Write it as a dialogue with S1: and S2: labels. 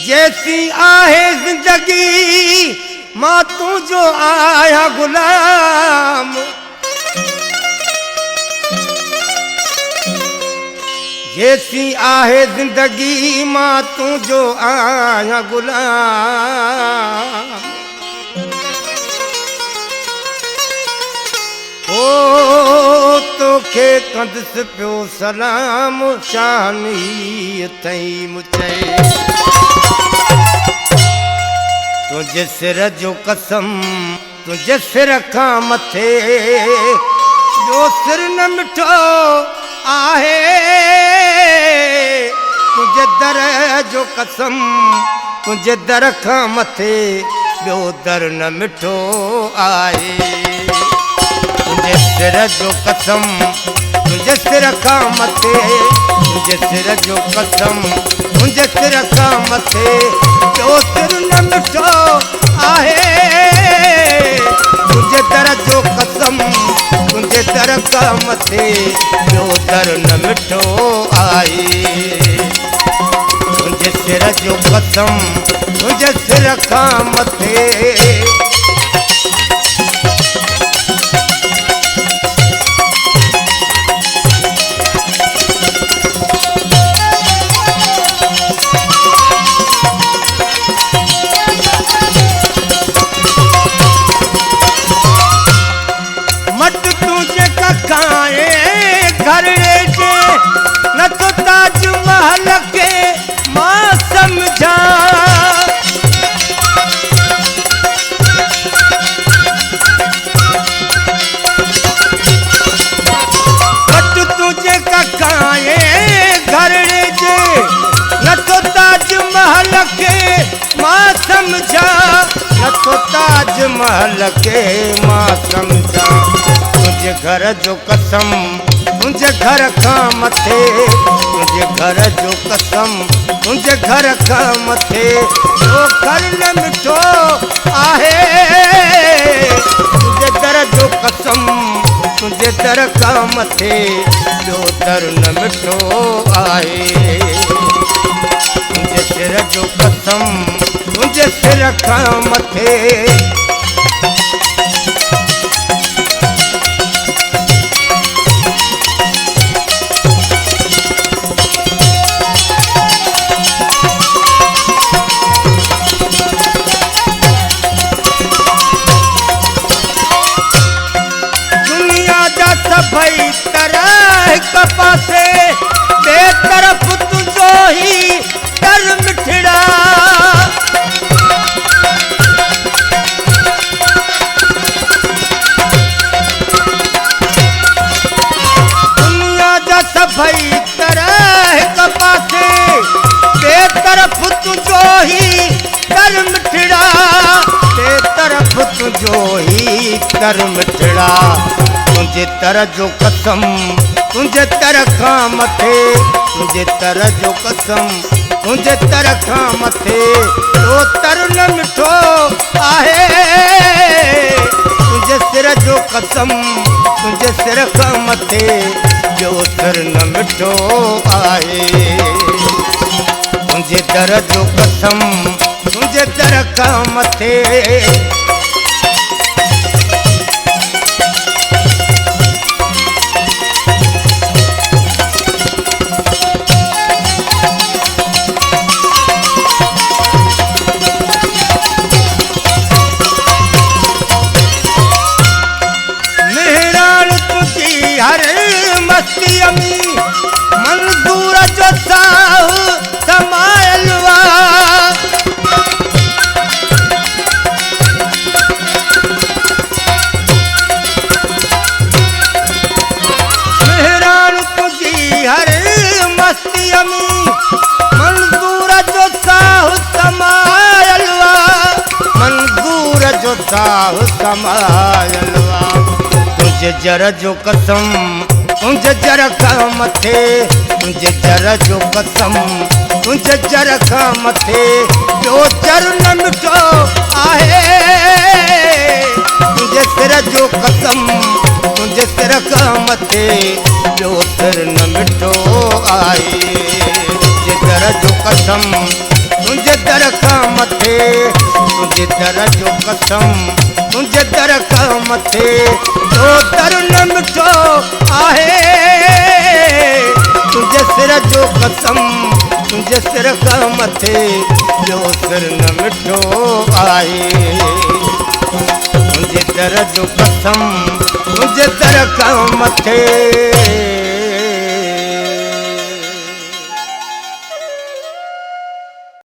S1: जैसी आहे जिंदगी मां तुझो आया गुलाम, जैसी आहे जिंदगी मां तुझो आया गुलाम। ओ तोखे कंदस पियो सलाम शानी अथई मुझे तुझे सिर जो कसम, तुझे सिर खां मथे जो सिर न मिठो आहे, तुझे दर जो कसम, तुझे दर खां मथे ॿियो दर न मिठो आहे। तुझे सिर जो कसम, तुझे सिर खां मथे, तुझे सिर जो कसम, तुझे सिर खां मथे ॿियो सिर न मिठो आहे। तुझे दर जो कसम, तुझे दर खां मथे ॿियो दर न मिठो आहे। तुझे सिर जो कसम, तुझे सिर खां मथे घरे जे न तो ताज महल के मां समझा, बट तुझे ककाए घरे जे न तो ताज महल के मां समझा, न तो ताज महल के मां समझा। तुझे घर जो कसम, तुझे घर खां मथे, तुझे घर जो कसम, तुझे घर खां मथे जो घर न मिठो आहे। तुझे दर जो कसम, तुझे दर खां मथे जो दर न मिठो आहे। तुझे सिर जो कसम, तुझे सिर खां मथे भई तरह कपासे बेतरफ तुझो ही कर मिठड़ा। दुनिया जा सभई तरह कपासे बेतरफ तुझो ही कर मिठड़ा, बेतरफ तुझो ही कर मिठड़ा। तुझे तर जो कसम, तुझे तर खां मथे, तुझे तर जो कसम, तुझे तर खां मथे तो तर न मिठो आहे। तुझे सिर जो कसम, तुझे सिर खां मथे जो सिर न मिठो आहे। तुझे दर जो कसम, तुझे दर खां मथे हर मस्ती अमी मंजूर जो साहु समायलवा। मेहरान तुझी हर मस्ती अमी मंजूर जो साहु समायलवा, मंजूर जो साहु समायलवा। तुंहिंजे जर जो कसम तुंहिंजे जर खां मथे तुंहिंजे जर जो कसम तुंहिंजे जर खां मथे ॿियो जर न मिठो आहे तुंहिंजे सिर जो कसम तुंहिंजे सिर खां मथे ॿियो सिर न मिठो आहे तुंहिंजे दर जो कसम तुंहिंजे दर खां मथे तुंहिंजे दर जो कसम तुंहिंजे दर खां मथे ॿियो दर न मिठो आहे तुंहिंजे सिर जो कसम तुंहिंजे सिर खां मथे ॿियो सिर न मिठो आहे तुंहिंजे दर जो कसम तुंहिंजे दर खां मथे